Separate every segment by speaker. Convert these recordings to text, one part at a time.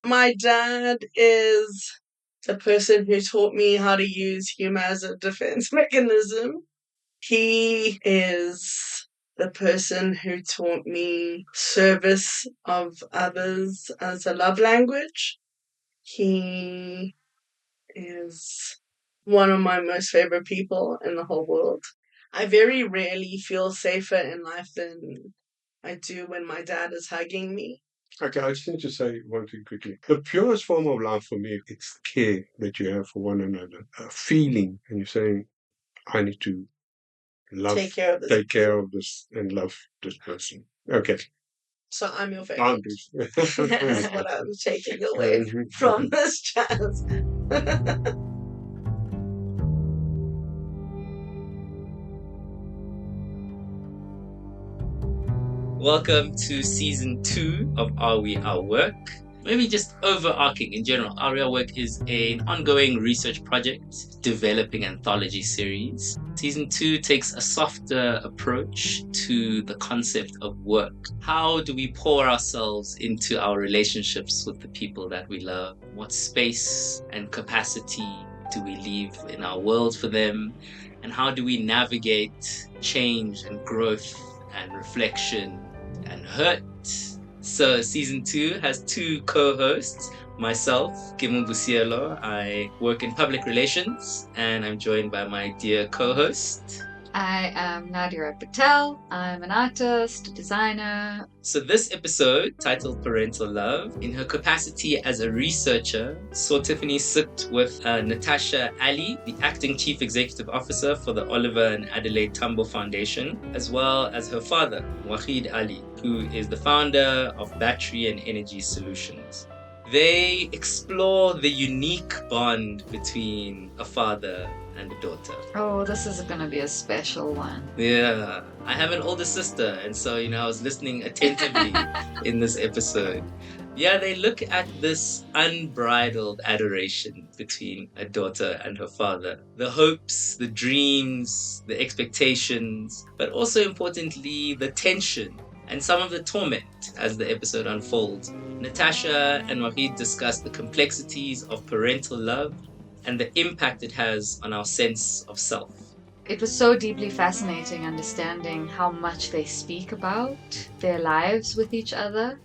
Speaker 1: My dad is the person who taught me how to use humor as a defense mechanism. He is the person who taught me service of others as a love language. He is one of my most favorite people in the whole world. I very rarely feel safer in life than I do when my dad is hugging me.
Speaker 2: Okay, I just need to say one thing quickly. The purest form of love for me, it's care that you have for one another, a feeling, and you're saying, I need to
Speaker 1: Take care of this.
Speaker 2: this and love this person. Okay.
Speaker 1: So I'm your favorite.
Speaker 2: Boundaries.
Speaker 1: That's what I'm taking away from this chat.
Speaker 3: Welcome to season 2 of Are We Our Work? Maybe just overarching in general, Are We Our Work is an ongoing research project developing anthology series. Season 2 takes a softer approach to the concept of work. How do we pour ourselves into our relationships with the people that we love? What space and capacity do we leave in our world for them? And how do we navigate change and growth and reflection and hurt? So season 2 has 2 co-hosts. Myself, Kimu Busielo. I work in public relations and I'm joined by my dear co-host.
Speaker 4: I am Nadira Patel. I'm an artist, a designer.
Speaker 3: So this episode, titled Parental Love, in her capacity as a researcher, saw Tiffany sit with Natasha, Allie, the acting chief executive officer for the Oliver and Adelaide Tambo Foundation, as well as her father, Wagied Ali, who is the founder of Battery and Energy Solutions. They explore the unique bond between a father and a daughter.
Speaker 4: Oh, this is going to be a special one.
Speaker 3: Yeah. I have an older sister, and so, I was listening attentively in this episode. Yeah, they look at this unbridled adoration between a daughter and her father. The hopes, the dreams, the expectations, but also importantly, the tension and some of the torment as the episode unfolds. Natasha and Wagied discuss the complexities of parental love and the impact it has on our sense of self.
Speaker 4: It was so deeply fascinating understanding how much they speak about their lives with each other.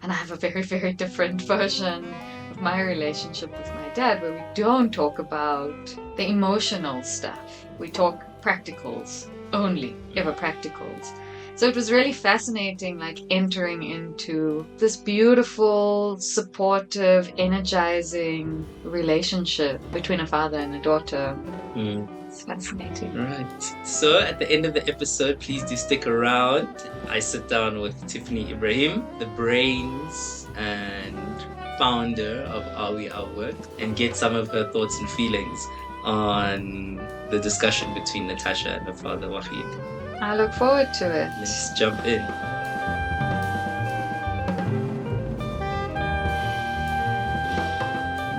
Speaker 4: And I have a very, very different version of my relationship with my dad, where we don't talk about the emotional stuff. We talk practicals only, ever practicals. So it was really fascinating, entering into this beautiful, supportive, energizing relationship between a father and a daughter. It's fascinating.
Speaker 3: Right. So at the end of the episode, please do stick around. I sit down with Tiffany Ibrahim, the brains and founder of Are We Our Work, and get some of her thoughts and feelings on the discussion between Natasha and her father, Wagied.
Speaker 4: I look forward to it.
Speaker 3: Let's jump in.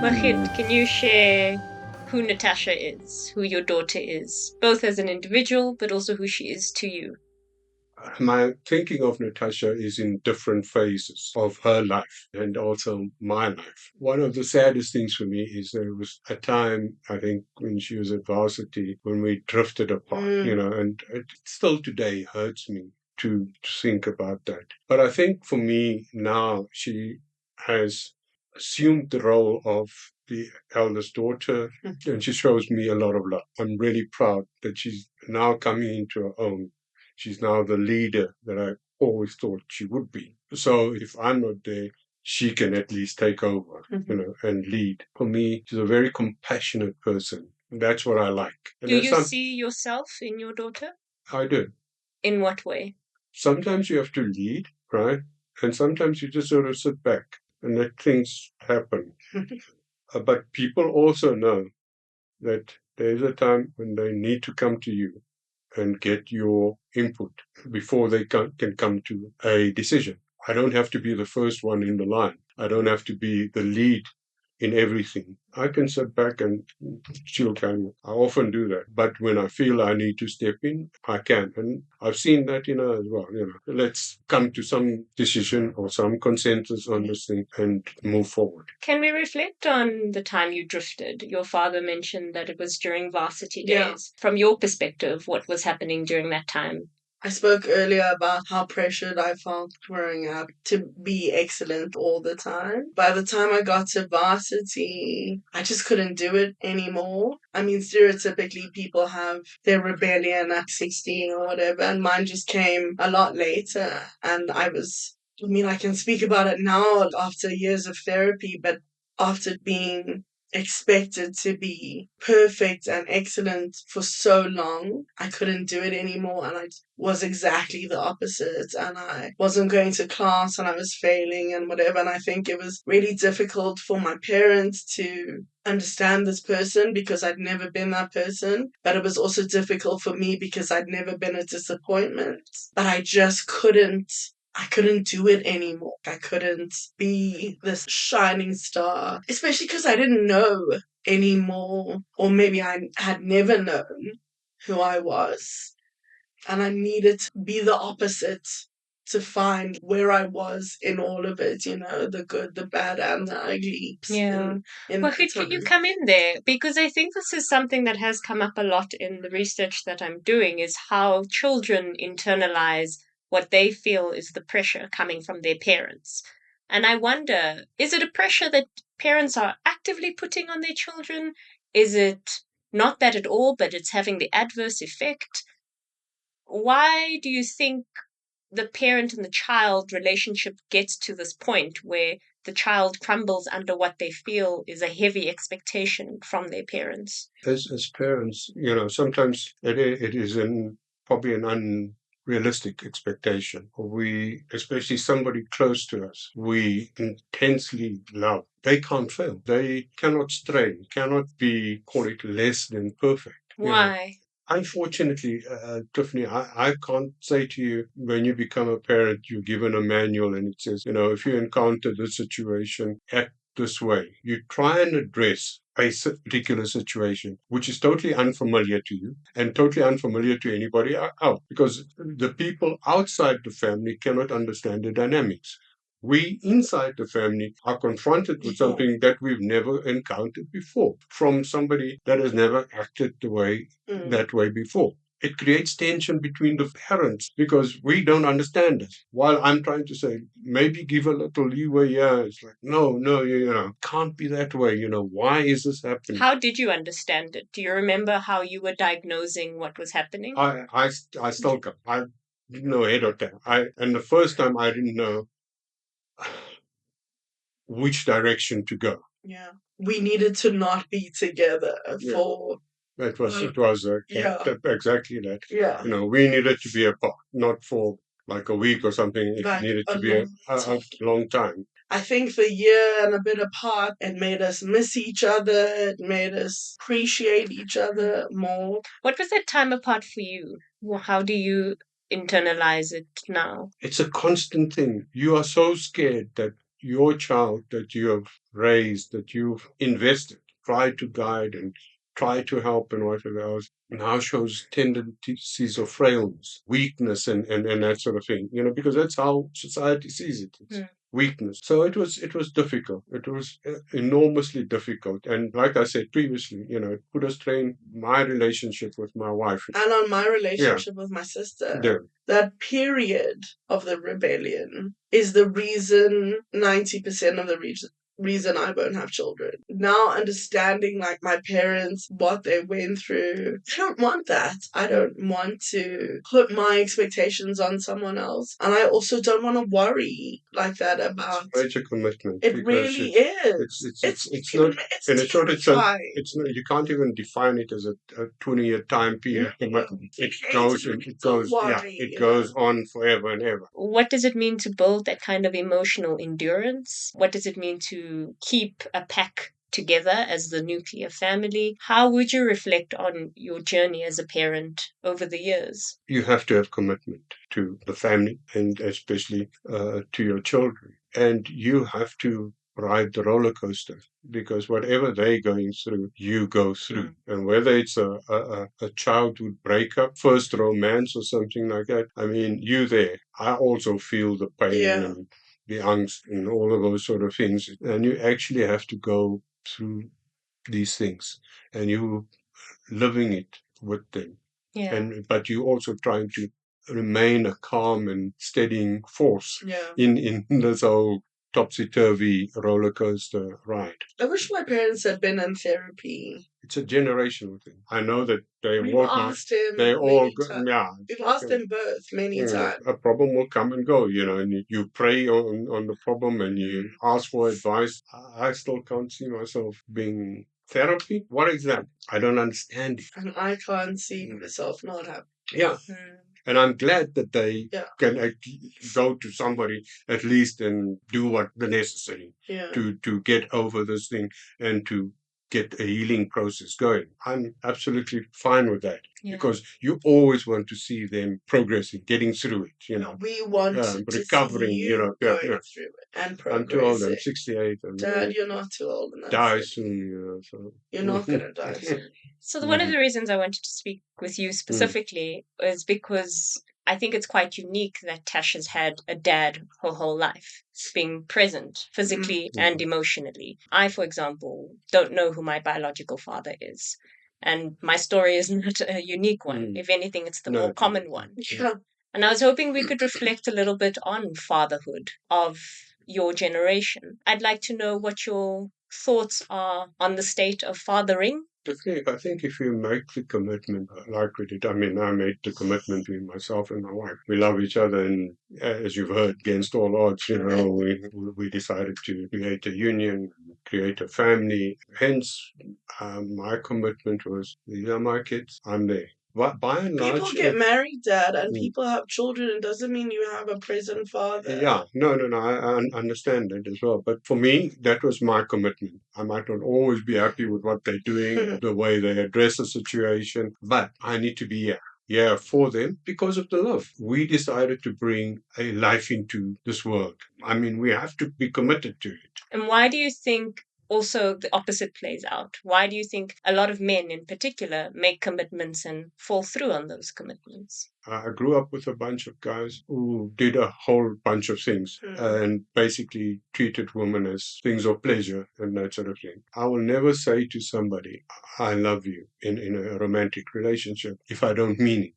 Speaker 5: Wagied, can you share who Natasha is, who your daughter is, both as an individual, but also who she is to you?
Speaker 2: My thinking of Natasha is in different phases of her life and also my life. One of the saddest things for me is there was a time, I think, when she was at varsity, when we drifted apart, and it still today hurts me to think about that. But I think for me now, she has assumed the role of the eldest daughter, and she shows me a lot of love. I'm really proud that she's now coming into her own. She's now the leader that I always thought she would be. So if I'm not there, she can at least take over, and lead. For me, she's a very compassionate person. And that's what I like. And
Speaker 5: do you see yourself in your daughter?
Speaker 2: I do.
Speaker 5: In what way?
Speaker 2: Sometimes you have to lead, right? And sometimes you just sort of sit back and let things happen. But people also know that there's a time when they need to come to you and get your input before they can come to a decision. I don't have to be the first one in the line. I don't have to be the lead in everything. I can sit back and she'll tell me. I often do that. But when I feel I need to step in, I can. And I've seen that in her as well. Let's come to some decision or some consensus on this thing and move forward.
Speaker 5: Can we reflect on the time you drifted? Your father mentioned that it was during varsity days.
Speaker 1: Yeah.
Speaker 5: From your perspective, what was happening during that time?
Speaker 1: I spoke earlier about how pressured I felt growing up to be excellent all the time. By the time I got to varsity, I just couldn't do it anymore. I mean, stereotypically, people have their rebellion at 16 or whatever, and mine just came a lot later. And I can speak about it now after years of therapy, but after being expected to be perfect and excellent for so long, I couldn't do it anymore, and I was exactly the opposite, and I wasn't going to class and I was failing and whatever. And I think it was really difficult for my parents to understand this person because I'd never been that person, but it was also difficult for me because I'd never been a disappointment. But I just couldn't do it anymore. I couldn't be this shining star, especially because I didn't know anymore, or maybe I had never known who I was. And I needed to be the opposite to find where I was in all of it, the good, the bad, and the ugly.
Speaker 5: Yeah. Well, can you come in there? Because I think this is something that has come up a lot in the research that I'm doing, is how children internalize what they feel is the pressure coming from their parents. And I wonder, is it a pressure that parents are actively putting on their children? Is it not that at all, but it's having the adverse effect? Why do you think the parent and the child relationship gets to this point where the child crumbles under what they feel is a heavy expectation from their parents?
Speaker 2: As parents, sometimes it is probably an unrealistic expectation. We, especially somebody close to us, we intensely love. They can't fail. They cannot stray, cannot be, call it, less than perfect.
Speaker 5: Why?
Speaker 2: Unfortunately, Tiffany, I can't say to you, when you become a parent, you're given a manual and it says, if you encounter this situation, act this way. You try and address a particular situation, which is totally unfamiliar to you and totally unfamiliar to anybody else, because the people outside the family cannot understand the dynamics. We inside the family are confronted with something that we've never encountered before from somebody that has never acted that way before. It creates tension between the parents because we don't understand it. While I'm trying to say, maybe give a little leeway, it's like, no, can't be that way. Why is this happening?
Speaker 5: How did you understand it? Do you remember how you were diagnosing what was happening?
Speaker 2: I still can't. I didn't know ahead of time. And the first time I didn't know which direction to go.
Speaker 1: Yeah. We needed to not be together for...
Speaker 2: It was exactly that.
Speaker 1: Yeah.
Speaker 2: We needed to be apart, not for like a week or something. It needed to be a long time.
Speaker 1: I think the year and a bit apart, it made us miss each other. It made us appreciate each other more.
Speaker 5: What was that time apart for you? How do you internalize it now?
Speaker 2: It's a constant thing. You are so scared that your child that you have raised, that you've invested, tried to guide and try to help and whatever else, now shows tendencies of frailness, weakness, and that sort of thing. Because that's how society sees it. It's weakness. So it was difficult. It was enormously difficult. And like I said previously, it put a strain my relationship with my wife.
Speaker 1: And on my relationship with my sister.
Speaker 2: Yeah.
Speaker 1: That period of the rebellion is the reason, 90% of the reason I won't have children. Now understanding like my parents, what they went through, I don't want that. I don't want to put my expectations on someone else. And I also don't want to worry like that about...
Speaker 2: It's major commitment.
Speaker 1: It really is.
Speaker 2: It's not, and it's not, you can't even define it as a 20-year time period commitment. It goes on forever and ever.
Speaker 5: What does it mean to build that kind of emotional endurance? What does it mean to keep a pack together as the nuclear family? How would you reflect on your journey as a parent over the years?
Speaker 2: You have to have commitment to the family and especially to your children. And you have to ride the roller coaster, because whatever they're going through, you go through. And whether it's a childhood breakup, first romance or something like that, I mean, you there. I also feel the pain and the angst and all of those sort of things. And you actually have to go through these things, and you living it with them. But you also trying to remain a calm and steadying force in this whole topsy-turvy roller coaster ride.
Speaker 1: I wish my parents had been in therapy.
Speaker 2: It's a generational thing. I know that
Speaker 1: We've asked him
Speaker 2: they all
Speaker 1: many times.
Speaker 2: yeah.
Speaker 1: We've asked them both many times.
Speaker 2: A problem will come and go, and you pray on the problem and you ask for advice. I still can't see myself being therapy. What is that? I don't understand it.
Speaker 1: And I can't see myself not happy.
Speaker 2: Yeah. And I'm glad that they can go to somebody at least and do what the necessary to get over this thing and to get a healing process going. I'm absolutely fine with that because you always want to see them progressing, getting through it.
Speaker 1: We want to
Speaker 2: recovering,
Speaker 1: see you going through it and progressing.
Speaker 2: I'm too old. I'm 68.
Speaker 1: Dad, you're not too old.
Speaker 2: Die soon, so.
Speaker 1: You're not going to die soon.
Speaker 5: So one of the reasons I wanted to speak with you specifically is because I think it's quite unique that Tash has had a dad her whole life, being present physically and emotionally. I, for example, don't know who my biological father is. And my story is not a unique one. If anything, it's the more common one.
Speaker 1: Yeah.
Speaker 5: And I was hoping we could reflect a little bit on fatherhood of your generation. I'd like to know what your thoughts are on the state of fathering.
Speaker 2: I think if you make the commitment like we did, I mean, I made the commitment between myself and my wife. We love each other, and as you've heard, against all odds, we decided to create a union, create a family. Hence, my commitment was, these are my kids, I'm there. But by and large,
Speaker 1: people get married, Dad, and people have children. It doesn't mean you have a present father.
Speaker 2: Yeah, no, I understand that as well. But for me, that was my commitment. I might not always be happy with what they're doing, the way they address the situation, but I need to be here for them because of the love. We decided to bring a life into this world. I mean, we have to be committed to it.
Speaker 5: And why do you think also the opposite plays out? Why do you think a lot of men in particular make commitments and fall through on those commitments?
Speaker 2: I grew up with a bunch of guys who did a whole bunch of things and basically treated women as things of pleasure and that sort of thing. I will never say to somebody, I love you in a romantic relationship if I don't mean it.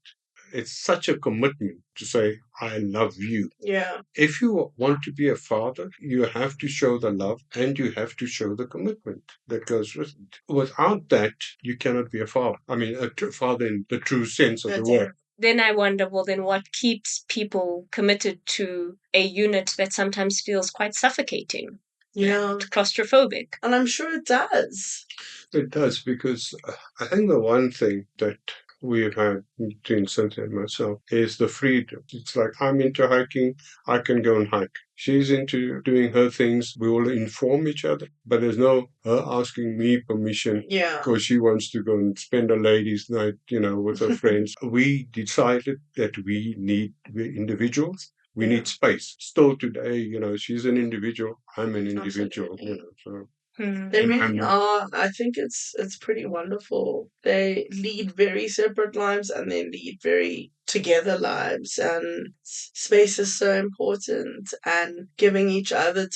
Speaker 2: It's such a commitment to say, I love you.
Speaker 1: Yeah.
Speaker 2: If you want to be a father, you have to show the love and you have to show the commitment that goes with it. Without that, you cannot be a father. I mean, a father in the true sense of the word.
Speaker 5: Then I wonder, well, then what keeps people committed to a unit that sometimes feels quite suffocating?
Speaker 1: Yeah.
Speaker 5: Claustrophobic.
Speaker 1: And I'm sure it does.
Speaker 2: It does, because I think the one thing that we've had between Cynthia and myself is the freedom. It's like, I'm into hiking, I can go and hike. She's into doing her things. We will inform each other, but there's no her asking me permission because she wants to go and spend a ladies' night, with her friends. We decided that we're individuals. We need space. Still today, she's an individual. I'm an individual. So.
Speaker 1: They really are. I think it's pretty wonderful. They lead very separate lives and they lead very together lives, and space is so important, and giving each other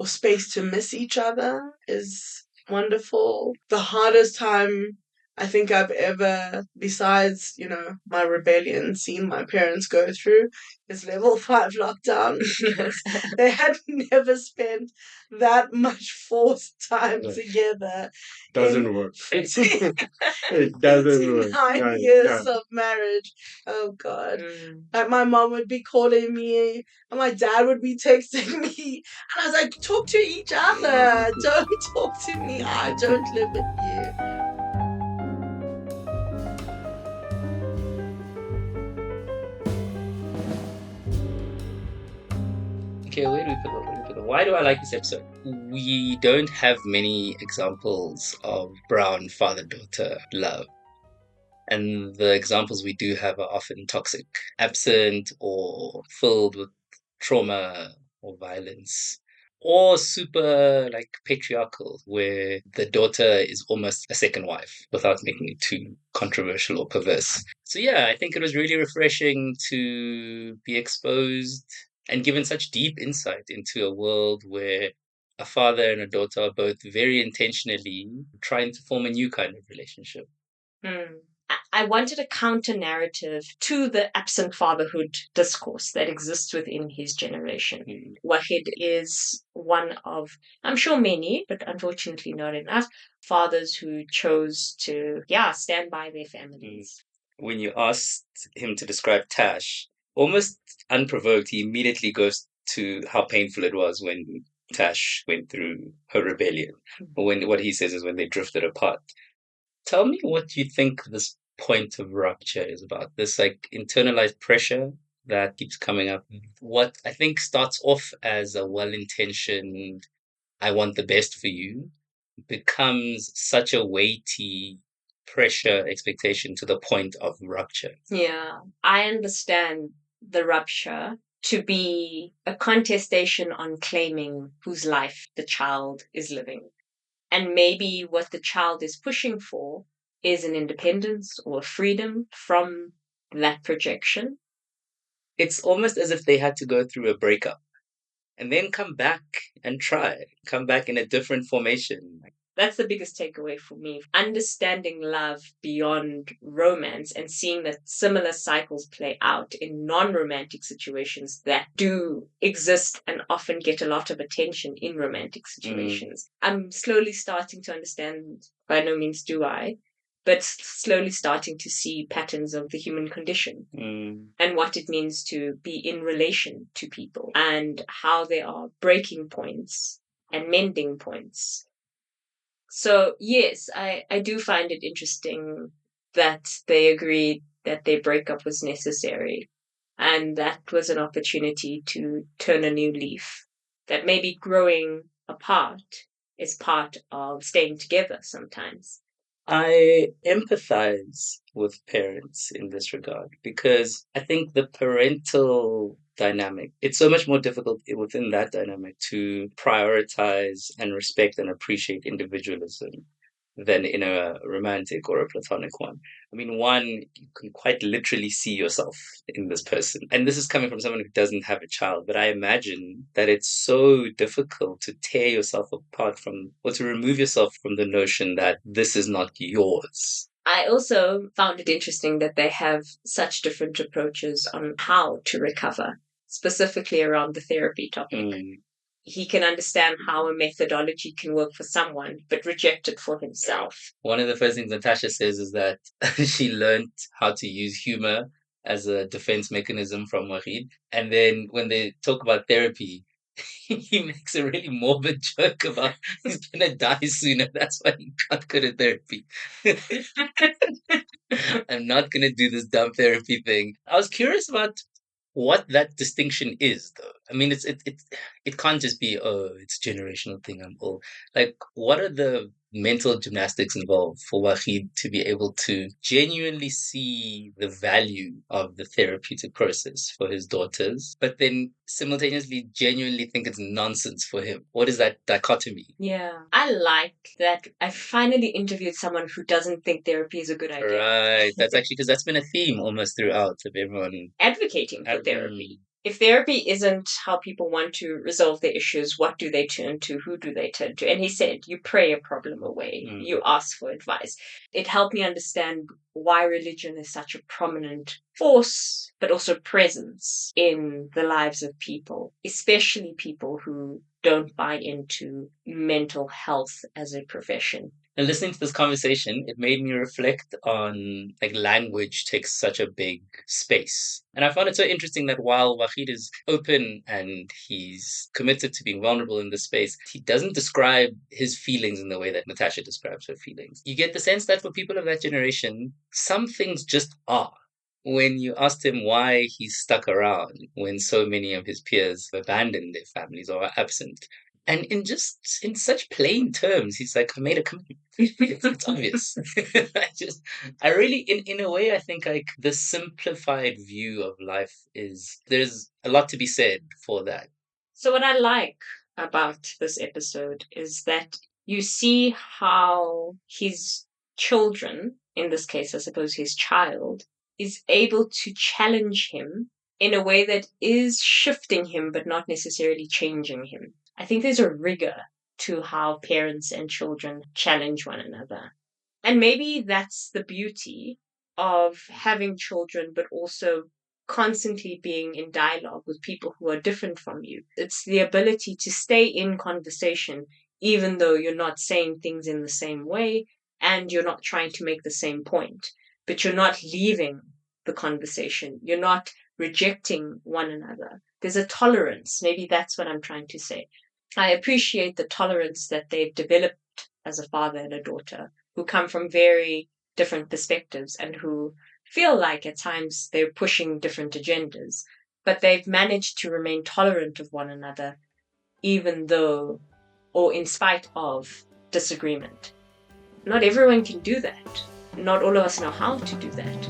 Speaker 1: space to miss each other is wonderful. The hardest time I think I've ever, besides, my rebellion, seen my parents go through is level 5 lockdown, because they had never spent that much forced time together.
Speaker 2: Doesn't work. It doesn't work.
Speaker 1: 9 years of marriage. Oh, God. Like, my mom would be calling me and my dad would be texting me. And I was like, talk to each other. Don't talk to me. I don't live with you.
Speaker 3: Okay, where do we put them? Why do I like this episode? We don't have many examples of brown father-daughter love. And the examples we do have are often toxic, absent, or filled with trauma or violence. or super like patriarchal, where the daughter is almost a second wife without making it too controversial or perverse. So yeah, I think it was really refreshing to be exposed and given such deep insight into a world where a father and a daughter are both very intentionally trying to form a new kind of relationship.
Speaker 5: I wanted a counter narrative to the absent fatherhood discourse that exists within his generation. Wagied is one of, I'm sure many, but unfortunately not enough, fathers who chose to, stand by their families.
Speaker 3: When you asked him to describe Tash, almost unprovoked, he immediately goes to how painful it was when Tash went through her rebellion. When what he says is when they drifted apart. Tell me what you think this point of rupture is about. This like internalized pressure that keeps coming up. What I think starts off as a well-intentioned, I want the best for you, becomes such a weighty pressure expectation to the point of rupture.
Speaker 5: Yeah, I understand the rupture to be a contestation on claiming whose life the child is living. And maybe what the child is pushing for is an independence or freedom from that projection.
Speaker 3: It's almost as if they had to go through a breakup and then come back and come back in a different formation.
Speaker 5: That's the biggest takeaway for me. Understanding love beyond romance and seeing that similar cycles play out in non-romantic situations that do exist and often get a lot of attention in romantic situations. I'm slowly starting to understand, by no means do I, but slowly starting to see patterns of the human condition and what it means to be in relation to people and how there are breaking points and mending points. So, yes, I do find it interesting that they agreed that their breakup was necessary and that was an opportunity to turn a new leaf. That maybe growing apart is part of staying together sometimes.
Speaker 3: I empathize with parents in this regard because I think the parental dynamic, it's so much more difficult within that dynamic to prioritize and respect and appreciate individualism than in a romantic or a platonic one. I mean, one, you can quite literally see yourself in this person. And this is coming from someone who doesn't have a child, but I imagine that it's so difficult to tear yourself apart from, or to remove yourself from the notion that this is not yours.
Speaker 5: I also found it interesting that they have such different approaches on how to recover, specifically around the therapy topic. He can understand how a methodology can work for someone, but reject it for himself.
Speaker 3: One of the first things Natasha says is that she learned how to use humor as a defense mechanism from Wagied. And then when they talk about therapy, he makes a really morbid joke about he's gonna die sooner. That's why he can't go to therapy. I'm not gonna do this dumb therapy thing. I was curious about what that distinction is, though. I mean, it can't just be, oh, it's a generational thing. I'm old. Like, what are the mental gymnastics involved for Waheed to be able to genuinely see the value of the therapeutic process for his daughters, but then simultaneously genuinely think it's nonsense for him? What is that dichotomy?
Speaker 5: Yeah. I like that I finally interviewed someone who doesn't think therapy is a good idea.
Speaker 3: Right. That's actually because that's been a theme almost throughout of everyone
Speaker 5: advocating for therapy. If therapy isn't how people want to resolve their issues, what do they turn to? Who do they turn to? And he said, you pray a problem away. You ask for advice. It helped me understand why religion is such a prominent force, but also presence in the lives of people, especially people who don't buy into mental health as a profession.
Speaker 3: And listening to this conversation, it made me reflect on like language takes such a big space. And I found it so interesting that while Waheed is open and he's committed to being vulnerable in this space, he doesn't describe his feelings in the way that Natasha describes her feelings. You get the sense that for people of that generation, some things just are. When you asked him why he's stuck around when so many of his peers abandoned their families or are absent, and in such plain terms, he's like, I made a commitment. It's obvious. I really, in a way, I think like the simplified view of life is, there's a lot to be said for that.
Speaker 5: So what I like about this episode is that you see how his children, in this case, I suppose his child, is able to challenge him in a way that is shifting him but not necessarily changing him. I think there's a rigor to how parents and children challenge one another. And maybe that's the beauty of having children, but also constantly being in dialogue with people who are different from you. It's the ability to stay in conversation, even though you're not saying things in the same way and you're not trying to make the same point, but you're not leaving the conversation. You're not rejecting one another. There's a tolerance. Maybe that's what I'm trying to say. I appreciate the tolerance that they've developed as a father and a daughter who come from very different perspectives and who feel like at times they're pushing different agendas, but they've managed to remain tolerant of one another, even though, or in spite of, disagreement. Not everyone can do that. Not all of us know how to do that.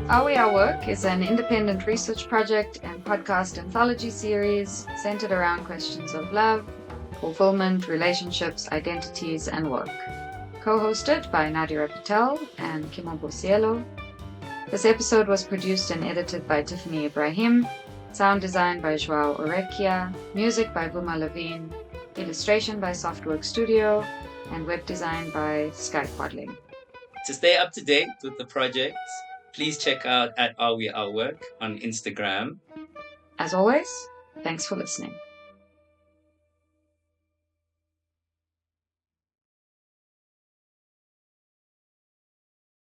Speaker 4: Are We Our Work is an independent research project and podcast anthology series centered around questions of love, fulfillment, relationships, identities, and work. Co-hosted by Nadia Patel and Kimombo Cielo. This episode was produced and edited by Tiffany Ibrahim, sound design by Joao Orekia, music by Vuma Levine, illustration by Softwork Studio, and web design by Sky Quadling.
Speaker 3: To stay up to date with the project, please check out @Are We Our Work on Instagram.
Speaker 4: As always, thanks for listening.